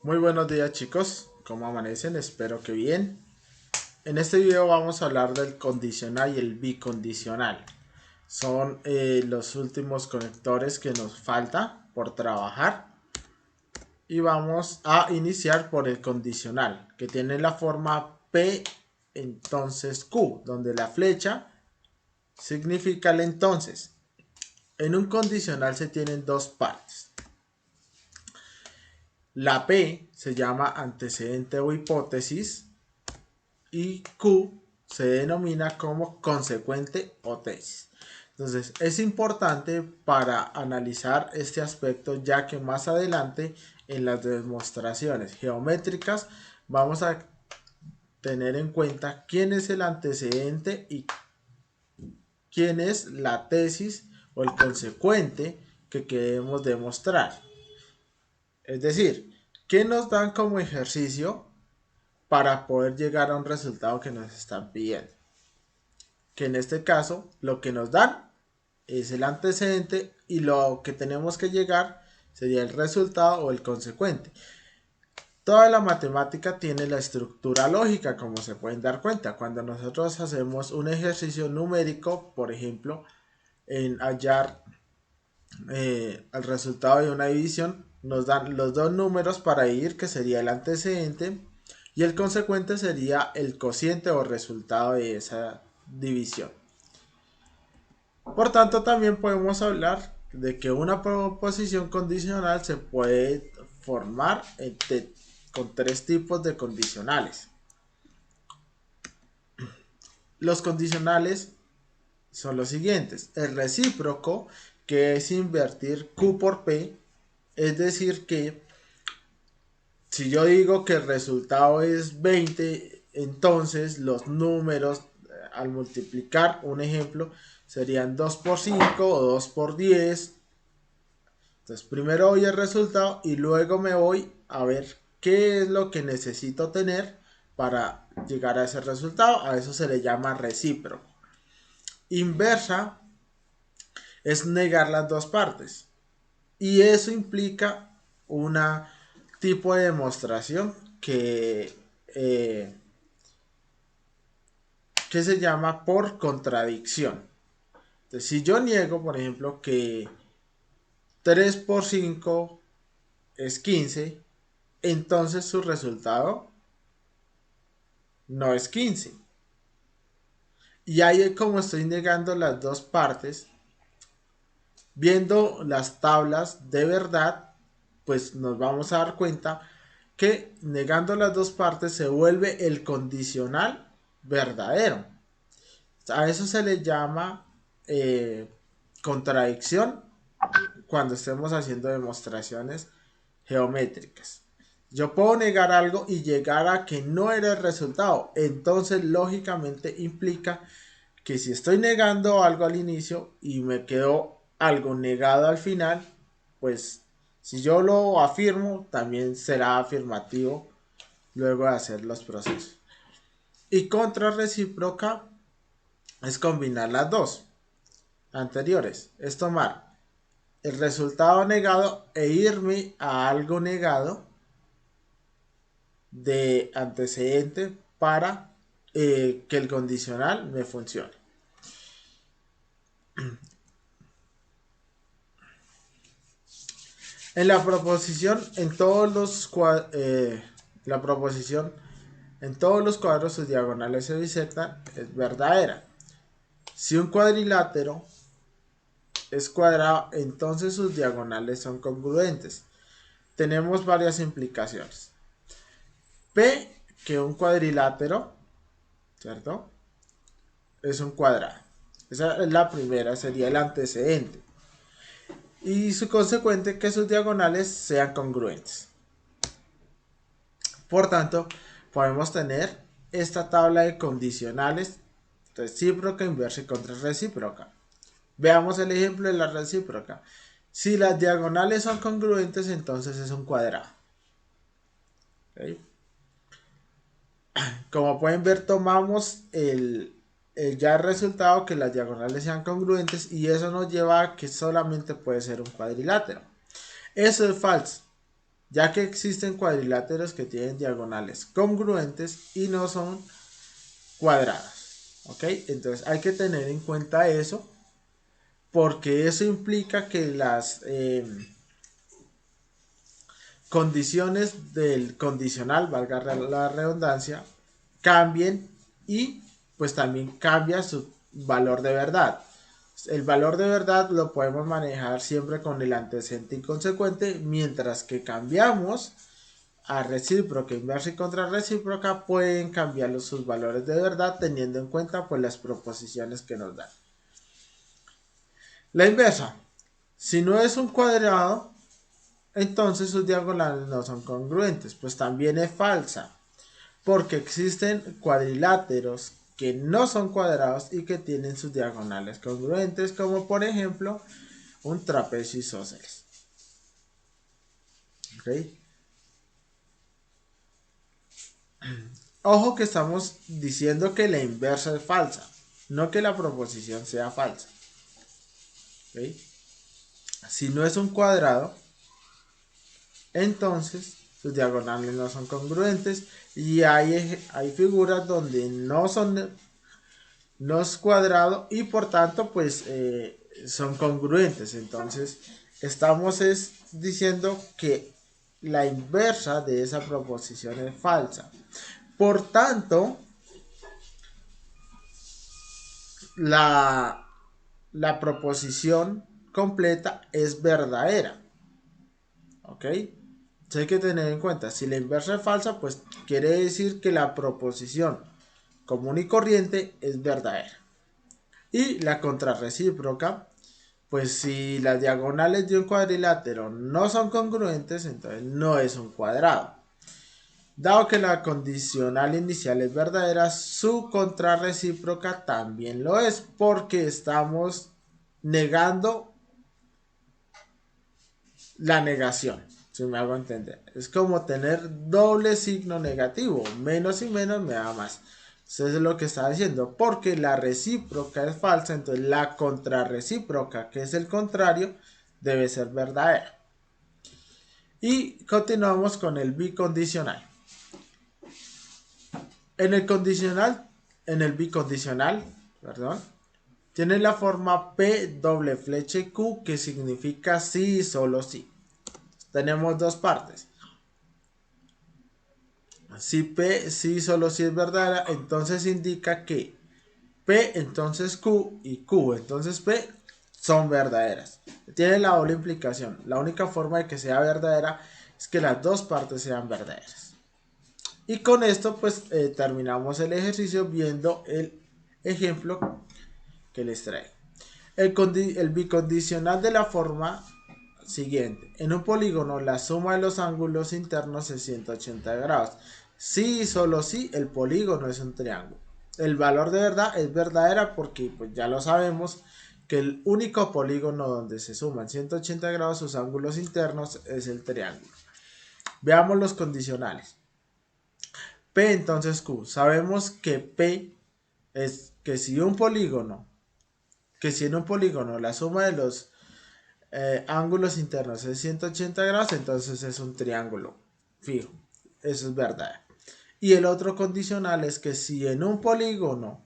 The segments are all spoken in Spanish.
Muy buenos días chicos, ¿cómo amanecen? Espero que bien. En este video vamos a hablar del condicional y el bicondicional. Son los últimos conectores que nos falta por trabajar. Y vamos a iniciar por el condicional, que tiene la forma P, entonces Q, donde la flecha significa el entonces. En un condicional se tienen dos partes. La P se llama antecedente o hipótesis y Q se denomina como consecuente o tesis. Entonces es importante para analizar este aspecto, ya que más adelante en las demostraciones geométricas vamos a tener en cuenta quién es el antecedente y quién es la tesis o el consecuente que queremos demostrar. Es decir, ¿qué nos dan como ejercicio para poder llegar a un resultado que nos están pidiendo? Que en este caso lo que nos dan es el antecedente y lo que tenemos que llegar sería el resultado o el consecuente. Toda la matemática tiene la estructura lógica, como se pueden dar cuenta. Cuando nosotros hacemos un ejercicio numérico, por ejemplo, en hallar el resultado de una división, nos dan los dos números para ir, que sería el antecedente, y el consecuente sería el cociente o resultado de esa división. Por tanto, también podemos hablar de que una proposición condicional se puede formar con tres tipos de condicionales. Los condicionales son los siguientes. El recíproco, que es invertir Q por P, es decir que si yo digo que el resultado es 20, entonces los números al multiplicar, un ejemplo, serían 2 por 5 o 2 por 10. Entonces primero voy al resultado y luego me voy a ver qué es lo que necesito tener para llegar a ese resultado. A eso se le llama recíproco. Inversa es negar las dos partes. Y eso implica un tipo de demostración que se llama por contradicción. Entonces, si yo niego, por ejemplo, que 3 por 5 es 15, entonces su resultado no es 15. Y ahí como estoy negando las dos partes, viendo las tablas de verdad, pues nos vamos a dar cuenta que negando las dos partes se vuelve el condicional verdadero. A eso se le llama contradicción cuando estemos haciendo demostraciones geométricas. Yo puedo negar algo y llegar a que no era el resultado. Entonces, lógicamente implica que si estoy negando algo al inicio y me quedó algo negado al final, pues si yo lo afirmo, también será afirmativo luego de hacer los procesos. Y contra recíproca es combinar las dos anteriores. Es tomar el resultado negado e irme a algo negado de antecedente para que el condicional me funcione. En la proposición, la proposición en todos los cuadros sus diagonales se bisecan es verdadera. Si un cuadrilátero es cuadrado, entonces sus diagonales son congruentes. Tenemos varias implicaciones. P, que un cuadrilátero, ¿cierto? Es un cuadrado. Esa es la primera, sería el antecedente. Y su consecuente que sus diagonales sean congruentes. Por tanto, podemos tener esta tabla de condicionales recíproca, inversa y contrarrecíproca. Veamos el ejemplo de la recíproca. Si las diagonales son congruentes, entonces es un cuadrado. ¿Okay? Como pueden ver, tomamos ya el resultado que las diagonales sean congruentes y eso nos lleva a que solamente puede ser un cuadrilátero. Eso es falso. ya que existen cuadriláteros que tienen diagonales congruentes y no son cuadrados. ¿Ok? Entonces hay que tener en cuenta eso, porque eso implica que las condiciones del condicional, valga la redundancia, cambien y pues también cambia su valor de verdad. El valor de verdad lo podemos manejar siempre con el antecedente y consecuente, mientras que cambiamos a recíproca, inversa y contrarrecíproca, pueden cambiar sus valores de verdad teniendo en cuenta pues las proposiciones que nos dan. La inversa, si no es un cuadrado, entonces sus diagonales no son congruentes, pues también es falsa, porque existen cuadriláteros que no son cuadrados y que tienen sus diagonales congruentes, como por ejemplo un trapecio isósceles. ¿Okay? Ojo que estamos diciendo que la inversa es falsa, no que la proposición sea falsa. ¿Okay? Si no es un cuadrado, entonces sus diagonales no son congruentes y hay figuras donde no es cuadrado y por tanto pues son congruentes. Entonces estamos diciendo que la inversa de esa proposición es falsa. Por tanto, la proposición completa es verdadera. ¿Ok? Entonces hay que tener en cuenta, si la inversa es falsa, pues quiere decir que la proposición común y corriente es verdadera. Y la contrarrecíproca, pues si las diagonales de un cuadrilátero no son congruentes, entonces no es un cuadrado. Dado que la condicional inicial es verdadera, su contrarrecíproca también lo es, porque estamos negando la negación, si me hago entender. Es como tener doble signo negativo, menos y menos me da más. Eso es lo que está diciendo, porque la recíproca es falsa, entonces la contrarrecíproca, que es el contrario, debe ser verdadera. Y continuamos con el bicondicional. En el bicondicional, tiene la forma P doble flecha Q, que significa sí y solo sí. Tenemos dos partes. Si P sí solo sí es verdadera, entonces indica que P entonces Q y Q entonces P son verdaderas. Tiene la doble implicación. La única forma de que sea verdadera es que las dos partes sean verdaderas. Y con esto pues terminamos el ejercicio viendo el ejemplo que les traigo. El bicondicional de la forma siguiente. En un polígono la suma de los ángulos internos es 180 grados. Si y solo si el polígono es un triángulo. El valor de verdad es verdadera porque pues ya lo sabemos que el único polígono donde se suman 180 grados sus ángulos internos es el triángulo. Veamos los condicionales. P entonces Q. Sabemos que P es que si en un polígono la suma de los ángulos internos es 180 grados, entonces es un triángulo fijo. Eso es verdad. Y el otro condicional es que si en un polígono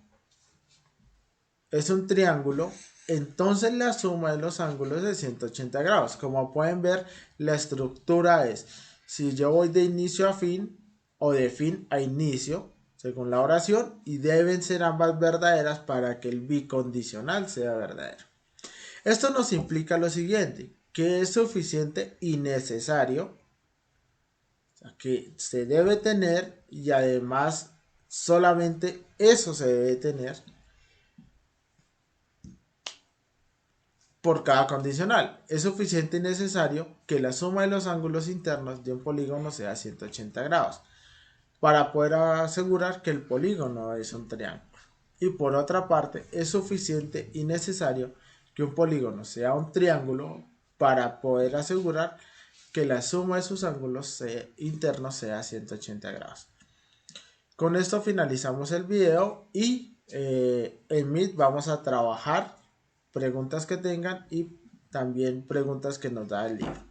es un triángulo, entonces la suma de los ángulos es 180 grados. Como pueden ver, la estructura es, si yo voy de inicio a fin o de fin a inicio, según la oración, y deben ser ambas verdaderas para que el bicondicional sea verdadero. Esto nos implica lo siguiente, que es suficiente y necesario, o sea, que se debe tener y además solamente eso se debe tener por cada condicional. Es suficiente y necesario que la suma de los ángulos internos de un polígono sea 180 grados para poder asegurar que el polígono es un triángulo. Y por otra parte, es suficiente y necesario que un polígono sea un triángulo para poder asegurar que la suma de sus ángulos internos sea 180 grados. Con esto finalizamos el video y en Meet vamos a trabajar preguntas que tengan y también preguntas que nos da el libro.